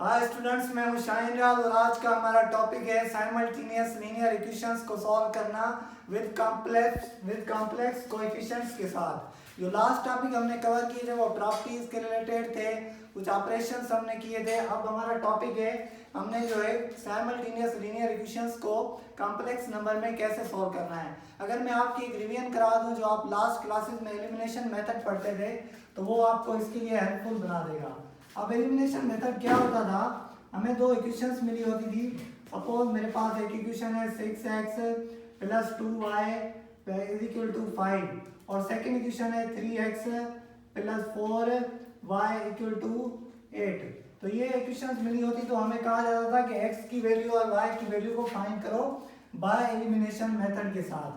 Hi students, मैं हूं शाहीन राज और आज का हमारा टॉपिक है साइमल्टेनियस लीनियर इक्वेशंस को सॉल्व करना विद कॉम्प्लेक्स कोएफिशिएंट्स के साथ। जो लास्ट टॉपिक हमने कवर किए थे वो प्रॉपर्टीज के रिलेटेड थे, कुछ ऑपरेशंस हमने किए थे। अब हमारा टॉपिक है हमने जो है साइमल्टेनियस लीनियर इक्वेशंस को कॉम्प्लेक्स नंबर में कैसे सॉल्व करना है। अगर मैं आपकी एक रिवीजन करा दूं जो आप लास्ट क्लासेस में एलिमिनेशन मेथड पढ़ते थे तो वो आपको इसके लिए हेल्पफुल बना देगा। अब एलिमिनेशन मेथड क्या होता था, हमें दो इक्वेशंस मिली होती थी। सपोज मेरे पास एक इक्वेशन है 6x plus 2y is equal to 5 और सेकंड इक्वेशन है 3x plus 4y equal to 8। तो ये इक्वेशंस मिली होती तो हमें कहा जाता था कि x की वैल्यू और y की वैल्यू को फाइंड करो बाय एलिमिनेशन मेथड के साथ।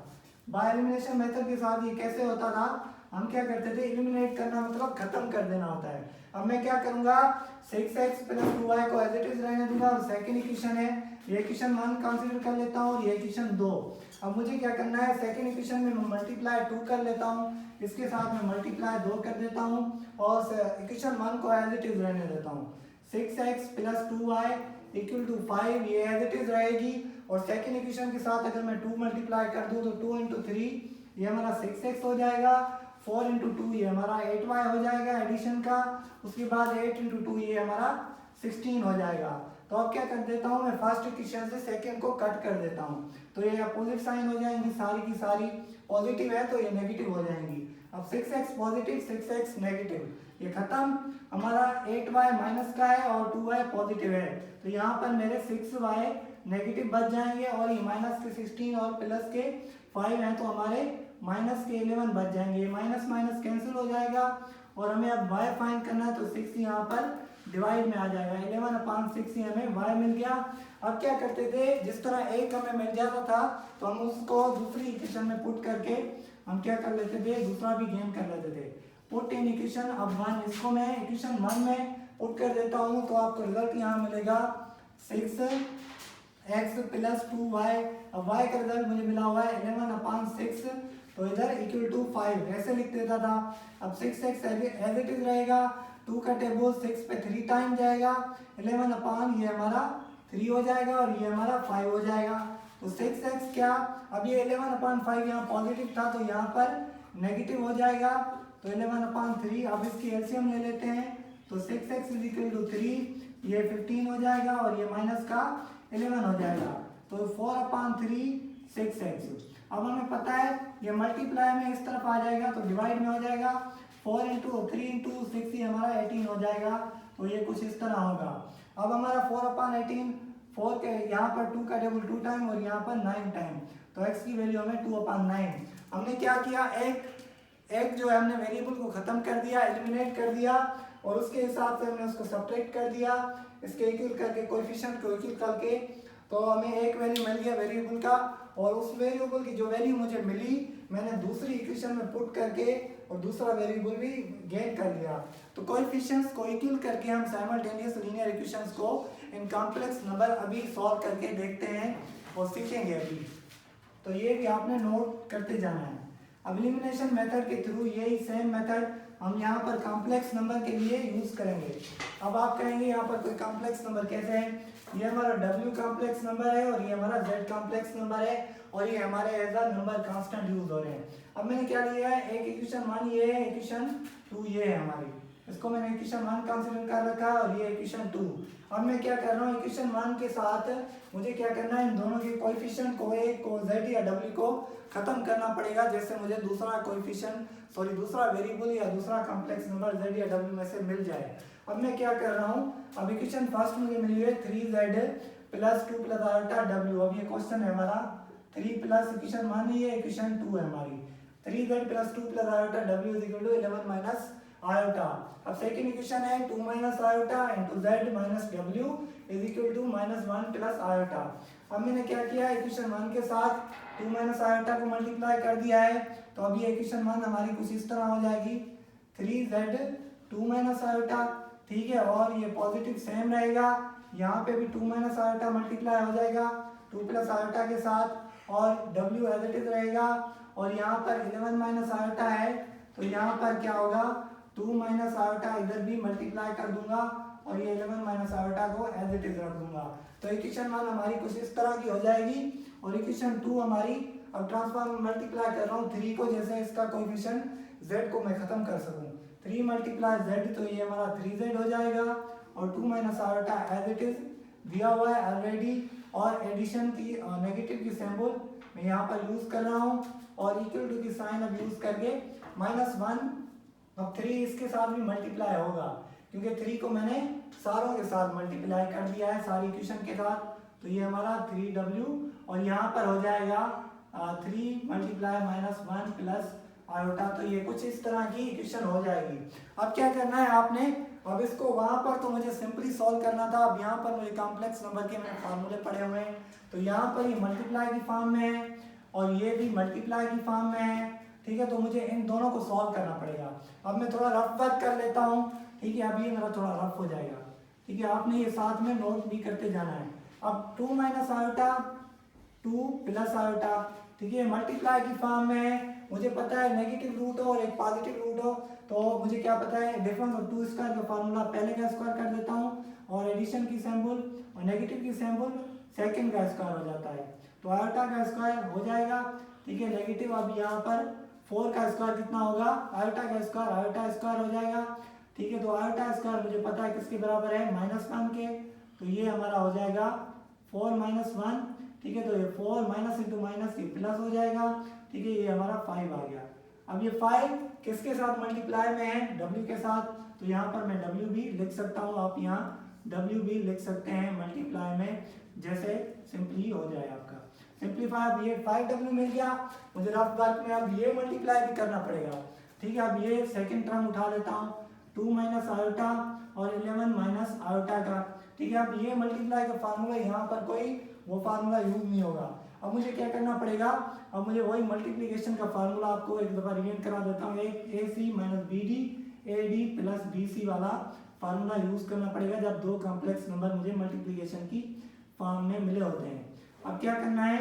बाय एलिमिनेशन मेथड के साथ ये कैसे होता था, हम क्या करते थे, एलिमिनेट करना मतलब खत्म कर देना होता है। अब मैं क्या करूंगा, 6x प्लस 2y को एज इट इज रहने दूंगा और सेकंड इक्वेशन है ये इक्वेशन 1 कंसीडर कर लेता हूँ और ये इक्वेशन 2। अब मुझे क्या करना है, सेकंड इक्वेशन में मैं मल्टीप्लाई 2 कर लेता हूँ, इसके साथ मैं मल्टीप्लाई 2 कर देता हूँ और इक्वेशन 1 को एज इट इज रहने देता हूँ। 6x plus 2y equal to 5 ये एज इट इज रहेगी और सेकंड इक्वेशन के साथ अगर मैं 2 मल्टीप्लाई कर दूँ तो 2 इंटू 3 ये हमारा 6x हो जाएगा, 4 इंटू 2 ये हमारा 8y हो जाएगा एडिशन का, उसके बाद 8 इंटू 2 ये हमारा 16 हो जाएगा। तो अब क्या कर देता हूँ, मैं फर्स्ट इक्वेशन से सेकंड को कट कर देता हूँ तो ये अपोजिट साइन हो जाएंगी, सारी की सारी पॉजिटिव है तो ये नेगेटिव हो जाएंगी। अब 6x पॉजिटिव 6x नेगेटिव, ये खत्म। हमारा 8y माइनस का है और 2y पॉजिटिव है तो यहाँ पर मेरे 6y नेगेटिव बच जाएंगे और ये माइनस के 16 और प्लस के 5 हैं तो हमारे माइनस के 11 बच जाएंगे। माइनस माइनस कैंसिल हो जाएगा और हमें अब y फाइंड करना है तो 6 यहाँ पर डिवाइड में आ जाएगा, 11/6 ही हमें y मिल गया। अब क्या करते थे, जिस तरह एक हमें मिल जाता था तो हम उसको दूसरी इक्वेशन में पुट करके हम क्या कर लेते थे, दूसरा भी गेन कर लेते थे। पुट इन इक्वेशन, अब 1 इसको मैं इक्वेशन 1 में पुट कर देता हूँ तो आपको रिजल्ट यहाँ मिलेगा 6x प्लस 2y। अब y का रिजल्ट मुझे मिला हुआ है 11/6 तो इधर इक्वल टू 5 ऐसे लिख देता था। अब 6x एज इट इज रहेगा, 2 का टेबल 6 पे 3 टाइम जाएगा, 11 अपान ये हमारा 3 हो जाएगा और ये हमारा 5 हो जाएगा। तो 6x क्या, अब ये 11/5 यहाँ पॉजिटिव था तो यहाँ पर नेगेटिव हो जाएगा तो 11/3। अब इसकी एलसीएम ले लेते हैं तो 6x इज इक्वल टू 3, ये 15 हो जाएगा और ये माइनस का 11 हो जाएगा तो 4/3 6x। अब हमें पता है ये मल्टीप्लाई में इस तरफ आ जाएगा तो डिवाइड में हो जाएगा, 4 इंटू 3 इंटू 6 ये हमारा 18 हो जाएगा तो ये कुछ इस तरह होगा। अब हमारा 4/18, 4 के यहाँ पर 2 का टेबल 2 टाइम और यहाँ पर 9 टाइम तो x की वैल्यू हमें 2/9। हमने क्या किया, एक जो है हमने वेरिएबल को खत्म कर दिया, एलिमिनेट कर दिया और उसके हिसाब से हमने उसको सब्ट्रैक्ट कर दिया, इसके इक्वल करके कोएफिशिएंट को इक्वल करके तो हमें एक वैल्यू मिल गया वेरिएबल का और उस वेरिएबल की जो वैल्यू मुझे मिली मैंने दूसरी इक्वेशन में पुट करके और दूसरा वेरिएबल भी गेन कर लिया। तो कोएफिशिएंट्स को इक्वल करके हम साइमल्टेनियस लीनियर इक्वेशंस को इन कॉम्प्लेक्स नंबर अभी सॉल्व करके देखते हैं और सीखेंगे अभी। तो ये भी आपने नोट करते जाना है। अब एलिमिनेशन मेथड के थ्रू यही सेम मेथड हम यहाँ पर कॉम्प्लेक्स नंबर के लिए यूज करेंगे। अब आप कहेंगे यहाँ पर कोई कॉम्प्लेक्स नंबर कैसे है, ये हमारा W कॉम्प्लेक्स नंबर है और ये हमारा Z कॉम्प्लेक्स नंबर है और ये हमारे as a number constant use हो रहे हैं। अब मैंने क्या लिया है, एक इक्वेशन 1 ये है, इक्वेशन 2 ये है हमारी, इसको मैंने इक्वेशन 1 कंसीडर कर रखा है और ये इक्वेशन 2। अब मैं क्या कर रहा हूँ, इक्वेशन 1 के साथ मुझे क्या करना है, इन दोनों के कोएफिशिएंट को एक को Z या W को खत्म करना पड़ेगा जैसे मुझे दूसरा दूसरा वेरिएबल या दूसरा कॉम्प्लेक्स नंबर Z या W में से मिल जाए। अब मैं क्या कर रहा हूँ, अब इक्वेशन फर्स्ट मुझे मिली है 3Z plus 2 plus iota W। अब ये क्वेश्चन है हमारा 3 प्लस इक्वेशन 1 है, इक्वेशन 2 है हमारी, 3Z plus 2 plus iota W is equal to 11 minus iota. अब सेकंड इक्वेशन है 2 minus iota into Z minus W is equal to -1 plus iota. अब मैंने क्या किया, इक्वेशन 1 के साथ 2 माइनस आयोटा को मल्टीप्लाई कर दिया है तो अब ये इक्वेशन 1 हमारी कुछ इस तरह हो जाएगी, 3Z 2 माइनस आयोटा, ठीक है, और ये पॉजिटिव सेम रहेगा, यहाँ पे भी 2 माइनस आयोटा मल्टीप्लाई हो जाएगा 2 प्लस आयोटा के साथ और W एज इट इज रहेगा और यहाँ पर 11 माइनस आयोटा है तो यहाँ पर क्या होगा, 2 माइनस आयोटा इधर भी मल्टीप्लाई कर दूंगा और ये 11 माइनस आयोटा को एज इट इज रख दूंगा। तो इक्वेशन 1 हमारी कुछ इस तरह की हो जाएगी और इक्वेशन 2 हमारी, अब ट्रांसफॉर्म मल्टीप्लाई कर रहा हूँ 3 को, जैसे इसका कोएफिशिएंट z को मैं खत्म कर सकूं। 3 मल्टीप्लाई z, तो ये हमारा 3z हो जाएगा और 2 minus iota as it is दिया हुआ है ऑलरेडी। और एडिशन की नेगेटिव की सिंबल मैं यहाँ पर यूज कर रहा हूँ और इक्वल टू की साइन अब यूज करके -1। अब 3 इसके साथ भी मल्टीप्लाई होगा क्योंकि 3 को मैंने सारों के साथ मल्टीप्लाई कर दिया है सारी इक्वेशन के साथ। तो ये हमारा 3w और यहाँ पर हो जाएगा 3 मल्टीप्लाई -1 प्लस आयोटा। तो ये कुछ इस तरह की इक्वेशन हो जाएगी। अब क्या करना है आपने, अब इसको वहां पर तो मुझे सिंपली सॉल्व करना था, अब यहाँ पर मुझे कॉम्प्लेक्स नंबर के मैंने फार्मूले पढ़े हुए हैं। तो यहाँ पर ये मल्टीप्लाई की फॉर्म में है और ये भी मल्टीप्लाई की फॉर्म में है, ठीक है। तो मुझे इन दोनों को सॉल्व करना पड़ेगा। अब मैं थोड़ा रफ वर्क कर लेता हूँ, ठीक है। अब ये मेरा थोड़ा रफ हो जाएगा, ठीक है। आपने ये साथ में नोट भी करते जाना है। अब 2 माइनस आयोटा 2 प्लस आयोटा, ठीक है, मल्टीप्लाई की फॉर्म में है। मुझे पता है नेगेटिव रूट हो और एक पॉजिटिव रूट हो, तो मुझे क्या पता है डिफरेंस ऑफ 2 स्क्वायर का फार्मूला पहले का स्क्वायर कर देता हूँ और एडिशन की सिंबल और नेगेटिव की सिंबल सेकंड का स्क्वायर हो जाता है। तो आयोटा का स्क्वायर हो जाएगा, ठीक है। नेगेटिव अब यहाँ पर 4 का स्क्वायर कितना होगा, आयोटा का स्क्वायर, आयोटा स्क्वायर हो जाएगा, ठीक है। तो आयोटा स्क्वायर मुझे पता है किसके बराबर है, -1 के। तो ये हमारा हो जाएगा 4 - 1, ठीक है। तो ये 4 माइनस इंटू माइनस ये प्लस हो जाएगा, ठीक है। ये हमारा 5 आ गया। अब ये 5 किसके साथ मल्टीप्लाई में है, w के साथ। तो यहाँ पर मैं w भी लिख सकता हूँ, आप यहाँ w भी लिख सकते हैं मल्टीप्लाई में, जैसे सिंपली हो जाए आपका सिंपलीफाई। अब ये 5w मिल गया, मुझे रफ वर्क में अब ये मल्टीप्लाई भी करना पड़ेगा, ठीक है। अब ये सेकंड टर्म उठा लेता हूँ, 2 माइनस आयोटा और 11 माइनस आयोटा का, ठीक है। अब ये मल्टीप्लाई का फार्मूला यहाँ पर कोई वो फार्मूला यूज नहीं होगा। अब मुझे क्या करना पड़ेगा, अब मुझे वही मल्टीप्लिकेशन का फार्मूला आपको एक दफा रिवीजन करा देता हूँ। एक AC minus BD AD plus BC वाला फार्मूला यूज करना पड़ेगा जब दो कॉम्प्लेक्स नंबर मुझे मल्टीप्लिकेशन की फॉर्म में मिले होते हैं। अब क्या करना है,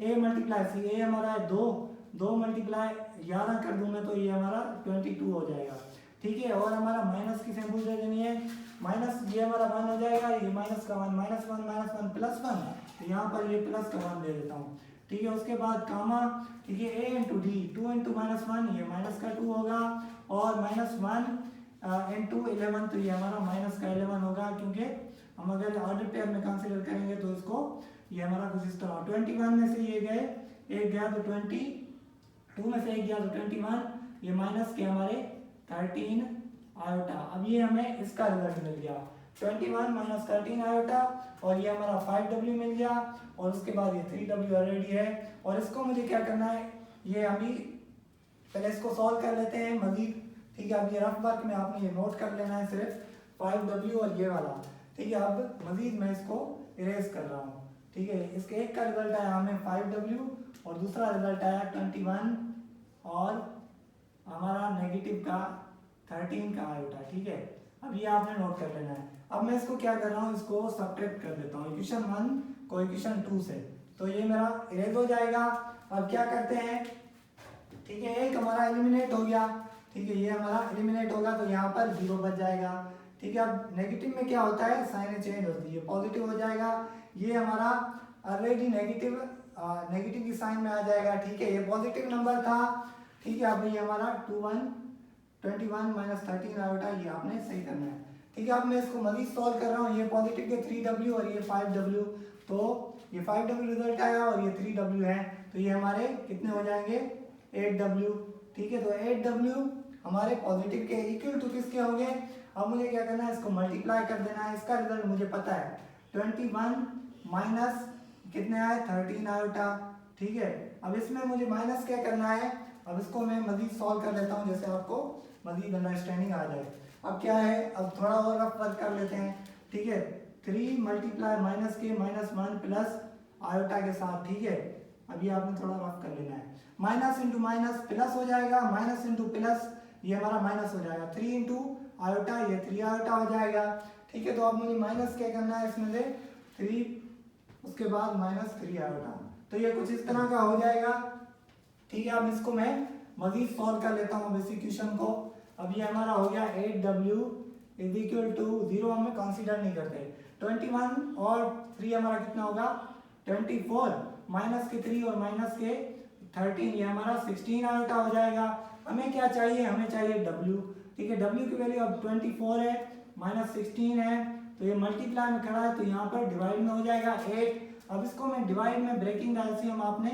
A मल्टीप्लाई C, A हमारा है 2 मल्टीप्लाई 11 कर दूं मैं तो ये हमारा 22 हो जाएगा, ठीक है। और हमारा माइनस की सिंबल दे देनी है, माइनस ये हमारा 1 हो जाएगा, ये माइनस का 1 -1 प्लस 1, तो यहाँ पर ये प्लस का 1 दे देता हूँ, ठीक है। उसके बाद कामा, ठीक है, A इंटू D, 2 इंटू -1 ये माइनस का 2 होगा और -1 इंटू 11 तो ये हमारा माइनस का 11 होगा, क्योंकि हम अगर ऑर्डर पेयर में कंसीडर करेंगे तो इसको ये हमारा कुछ इस तरह 21 में से ये गए, एक गया तो 22 में से एक गया तो 21, ये माइनस के हमारे 13 आयोटा। अब ये हमें इसका रिजल्ट मिल गया 21 माइनस 13 आयोटा और ये हमारा 5w मिल गया और उसके बाद ये 3w ऑलरेडी है। और इसको मुझे क्या करना है, ये अभी पहले इसको सॉल्व कर लेते हैं मजीद, ठीक है। अब ये रफ वर्क में आपने ये नोट कर लेना है सिर्फ 5w और ये वाला, ठीक है। अब मजीद मैं इसको इरेज कर रहा हूँ, ठीक है। इसके एक का रिजल्ट आया हमें 5w और दूसरा रिजल्ट आया 21 और हमारा नेगेटिव का 13 का आयोटा, ठीक है। अब ये आपने नोट कर लेना है। अब मैं इसको क्या कर रहा हूँ, इसको सब्ट्रैक्ट कर देता हूँ इक्वेशन 1 को इक्वेशन 2 से, तो ये मेरा इरेज हो जाएगा। अब क्या करते हैं, ठीक है, एक हमारा एलिमिनेट हो गया, ठीक है, ये हमारा एलिमिनेट होगा तो यहाँ पर 0 बच जाएगा, ठीक है। अब नेगेटिव में क्या होता है, साइन चेंज होती है, पॉजिटिव हो जाएगा। ये हमारा ऑलरेडी नेगेटिव की साइन में आ जाएगा, ठीक है। ये पॉजिटिव नंबर था, ठीक है। अब ये हमारा 21 माइनस 13 आयोटा, ये आपने सही करना है, ठीक है। अब मैं इसको मजीद सॉल्व कर रहा हूँ, ये पॉजिटिव के 3w और ये 5w, तो ये 5w रिजल्ट आया और ये 3w है, तो ये हमारे कितने हो जाएंगे 8w, ठीक है। तो 8w हमारे पॉजिटिव के इक्वल टू किसके होंगे। अब मुझे क्या करना है, इसको मल्टीप्लाई कर देना है, इसका रिजल्ट मुझे पता है 21 माइनस कितने आए 13 आयोटा, ठीक है। अब इसमें मुझे माइनस क्या करना है, अब इसको मैं मजीद सॉल्व कर लेता हूँ जैसे आपको मजीद अंडरस्टैंडिंग आ जाए। अब क्या है, अब थोड़ा और रफ वर्क कर लेते हैं, ठीक है। 3 मल्टीप्लाई माइनस के -1 प्लस आयोटा के साथ, ठीक है। अभी आपने थोड़ा रफ कर लेना है, माइनस इंटू माइनस प्लस हो जाएगा, माइनस इंटू प्लस ये हमारा माइनस हो जाएगा, 3 इंटू आयोटा ये 3 आयोटा हो जाएगा, ठीक है। तो अब मुझे माइनस क्या करना है, इसमें से 3 उसके बाद -3 आयोटा, तो ये कुछ इस तरह का हो जाएगा, ठीक है। अब इसको मैं मजीद सॉल्व कर लेता हूँ इस इक्वेशन को। अब ये हमारा हो गया 8w इज इक्वल टू 0 हम कंसीडर नहीं करते। 21 और 3 हमारा कितना होगा 24 माइनस के 3 और माइनस के 13 ये हमारा 16 आयोटा हो जाएगा। हमें क्या चाहिए, हमें चाहिए w। ठीक है, w की वैल्यू अब 24 है माइनस 16 है तो ये मल्टीप्लाई में खड़ा है तो यहाँ पर डिवाइड में हो जाएगा 8। अब इसको मैं डिवाइड में ब्रेकिंग द एलसीएम आपने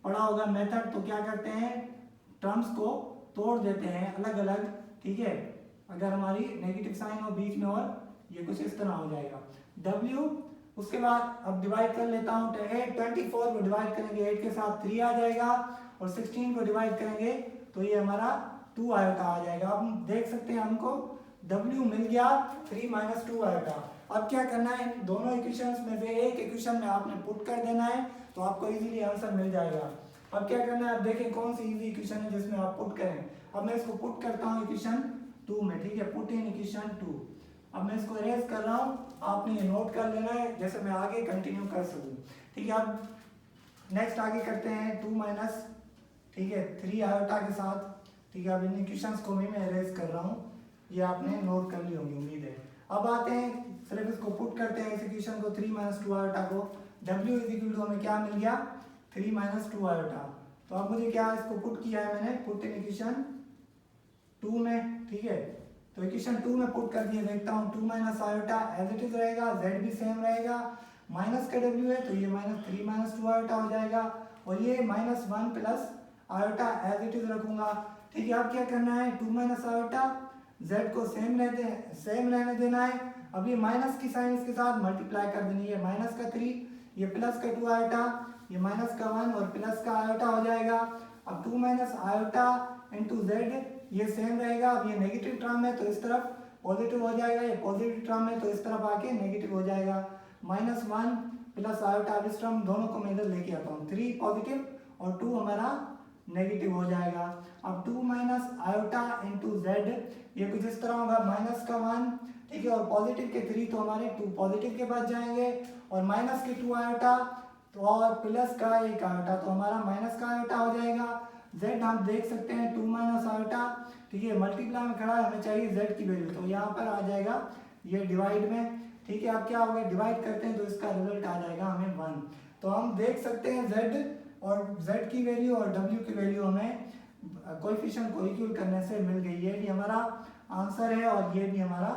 पढ़ा होगा मेथड, तो क्या करते हैं टर्म्स को तोड़ देते हैं अलग अलग। ठीक है, अगर हमारी नेगेटिव साइन हो बीच में और ये कुछ इस तरह हो जाएगा w। उसके बाद अब डिवाइड कर लेता हूँ 24 को डिवाइड करेंगे 8 के साथ 3 आ जाएगा और 16 को डिवाइड करेंगे तो ये हमारा 2 आयोटा आ जाएगा। अब हम देख सकते हैं हमको w मिल गया 3 माइनस 2 आयोटा। अब क्या करना है, इन दोनों इक्वेशंस में से एक इक्वेशन में आपने पुट कर देना है तो आपको इजीली आंसर मिल जाएगा। अब क्या करना है, अब देखें कौन सी इजी इक्वेशन है जिसमें आप पुट करें। अब मैं इसको पुट करता हूँ इक्वेशन 2 में। ठीक है, पुट इन इक्वेशन 2। अब मैं इसको इरेज कर रहा हूँ, आपने ये नोट कर लेना है जैसे मैं आगे कंटिन्यू कर सकूँ। ठीक है, अब नेक्स्ट आगे करते हैं 2 माइनस, ठीक है 3 आयोटा के साथ। ठीक है, अब इन इक्वेशंस को भी मैं इरेज कर रहा हूँ, ये आपने नोट कर ली होंगी उम्मीद है। अब आते हैं सिर्फ इसको पुट करते हैं इस इक्वेशन को 3 माइनस 2 आयोटा को। w इज इक्वल टू हमें क्या मिल गया 3 माइनस 2 आयोटा। तो अब मुझे क्या इसको पुट किया है मैंने, पुट इन इक्वेशन 2 में। ठीक है, तो इक्वेशन 2 में पुट कर दिए, देखता हूँ 2 minus iota as it is रहेगा, z भी सेम रहेगा, माइनस का w है तो ये माइनस 3 माइनस 2 आयोटा हो जाएगा और ये minus 1 plus iota as it is रखूंगा। ठीक है, अब क्या करना है 2 माइनस आयोटा z को सेम रहने देना है। अब ये माइनस की साइन इसके साथ मल्टीप्लाई कर देनी है, माइनस का 3 ये प्लस का 2 आयोटा, ये माइनस का 1 और प्लस का आयोटा हो जाएगा। अब 2 माइनस आयोटा इंटू जेड ये सेम रहेगा। अब ये नेगेटिव टर्म है तो इस तरफ पॉजिटिव हो जाएगा, ये पॉजिटिव टर्म है तो इस तरफ आके नेगेटिव हो जाएगा। माइनस 1 प्लस आयोटा, अब इस टर्म दोनों को मैं इधर लेके आता हूँ, 3 पॉजिटिव और 2 हमारा नेगेटिव हो जाएगा। अब 2 माइनस आयोटा इंटू जेड ये कुछ इस तरह होगा, माइनस का 1 ठीक है और पॉजिटिव के 3 तो हमारे 2 पॉजिटिव के पास जाएंगे और माइनस के 2 आयोटा तो और प्लस का 1 आयोटा तो हमारा माइनस का आयोटा हो जाएगा। z हम देख सकते हैं 2 माइनस आयोटा, ठीक है मल्टीप्लाई में खड़ा है, हमें चाहिए z की वैल्यू तो यहाँ पर आ जाएगा ये डिवाइड में। ठीक है, अब क्या होगा डिवाइड करते हैं तो इसका रिजल्ट आ जाएगा हमें 1। तो हम देख सकते हैं z और z की वैल्यू और w की वैल्यू हमें कोएफिशिएंट को इक्वल करने से मिल गई। ये भी हमारा आंसर है और ये भी हमारा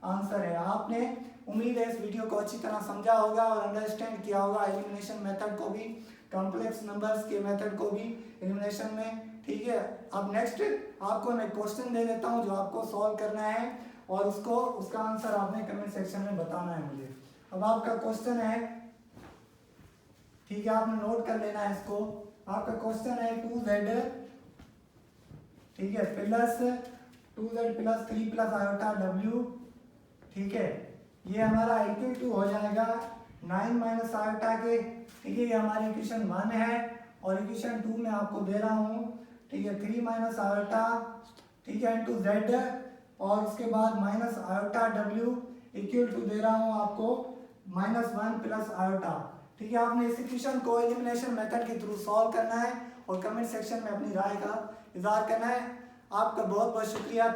आंसर है। आपने उम्मीद है इस वीडियो को अच्छी तरह समझा होगा और अंडरस्टैंड किया होगा एलिमिनेशन मेथड को भी, कॉम्प्लेक्स नंबर्स के मेथड को भी एलिमिनेशन में। ठीक है, अब नेक्स्ट आपको मैं क्वेश्चन दे देता हूं जो आपको सॉल्व करना है और उसका आंसर आपने कमेंट सेक्शन में बताना है मुझे। अब आपका क्वेश्चन है, ठीक है आपने नोट कर लेना है इसको। आपका क्वेश्चन है 2z ठीक है plus 2z plus 3 plus iota w। ठीक है, ये हमारा इक्वल टू हो जाएगा 9 माइनस आयोटा के। ठीक है, ये हमारी इक्वेशन 1 है और इक्वेशन 2 में आपको दे रहा हूँ। ठीक है, 3 माइनस आयोटा ठीक है इंटू जेड और उसके बाद minus iota w equal to दे रहा हूँ आपको माइनस 1 प्लस आयोटा। ठीक है, आपने इस इक्वेशन को एलिमिनेशन मेथड के थ्रू सॉल्व करना है और कमेंट सेक्शन में अपनी राय का इजहार करना है। आपका बहुत बहुत शुक्रिया।